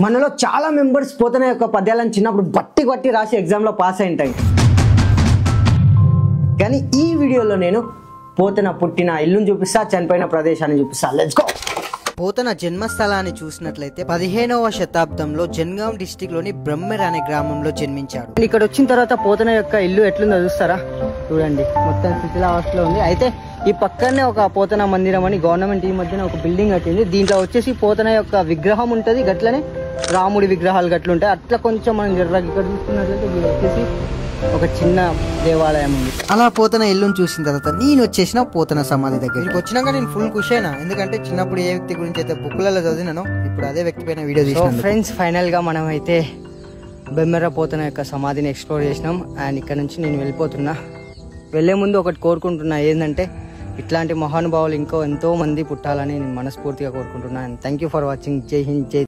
మనలో చాలా మెంబర్స్ పోతన యొక్క పద్యాలను చిన్నప్పుడు బట్టి రాసి ఎగ్జామ్లో పాస్ అయింటాయి. కానీ ఈ వీడియోలో నేను పోతన పుట్టిన ఇల్లును చూపిస్తా, చనిపోయిన ప్రదేశాన్ని చూపిస్తా. Let's go. పోతన జన్మస్థలాన్ని చూసినట్లయితే 15వ శతాబ్దంలో జనగాం డిస్టిక్ లోని బ్రహ్మెర్ అనే గ్రామంలో జన్మించాడు. ఇక్కడ వచ్చిన తర్వాత పోతన యొక్క ఇల్లు ఎట్లుందో చూస్తారా? చూడండి, మొత్తం శిథిలావస్థలో ఉంది. అయితే ఈ పక్కనే ఒక పోతన మందిరం అని గవర్నమెంట్ ఈ మధ్యన ఒక బిల్డింగ్ కట్టింది. దీంట్లో వచ్చేసి పోతన యొక్క విగ్రహం ఉంటుంది, గట్లనే రాముడి విగ్రహాలు గట్లుంటాయి. అట్లా కొంచెం మనం జర్రాకి ఇక్కడ చూస్తున్నట్లయితే ఇది వచ్చేసి ఒక చిన్న దేవాలయం ఉంది. అలా పోతన ఇల్లును చూసిన తర్వాత నేను వచ్చేసిన పోతన సమాధి దగ్గరికి వచ్చినాక నేను ఫుల్ ఖుషి అయినా. ఎందుకంటే చిన్నప్పుడు ఏ వ్యక్తి గురించి అయితే బుక్లలో చదివినానో ఇప్పుడు అదే వ్యక్తి పైన వీడియో తీసాను. ఫ్రెండ్స్, ఫైనల్ గా మనం అయితే బెమ్మెర పోతన యొక్క సమాధిని ఎక్స్ప్లోర్ చేసినాం. అండ్ ఇక్కడ నుంచి నేను వెళ్ళిపోతున్నా. వెళ్లే ముందు ఒకటి కోరుకుంటున్నా, ఏంటంటే ఇట్లాంటి మహానుభావులు ఎంతో మంది పుట్టాలని నేను మనస్ఫూర్తిగా కోరుకుంటున్నాను. Thank you for watching. జై హింద్, జై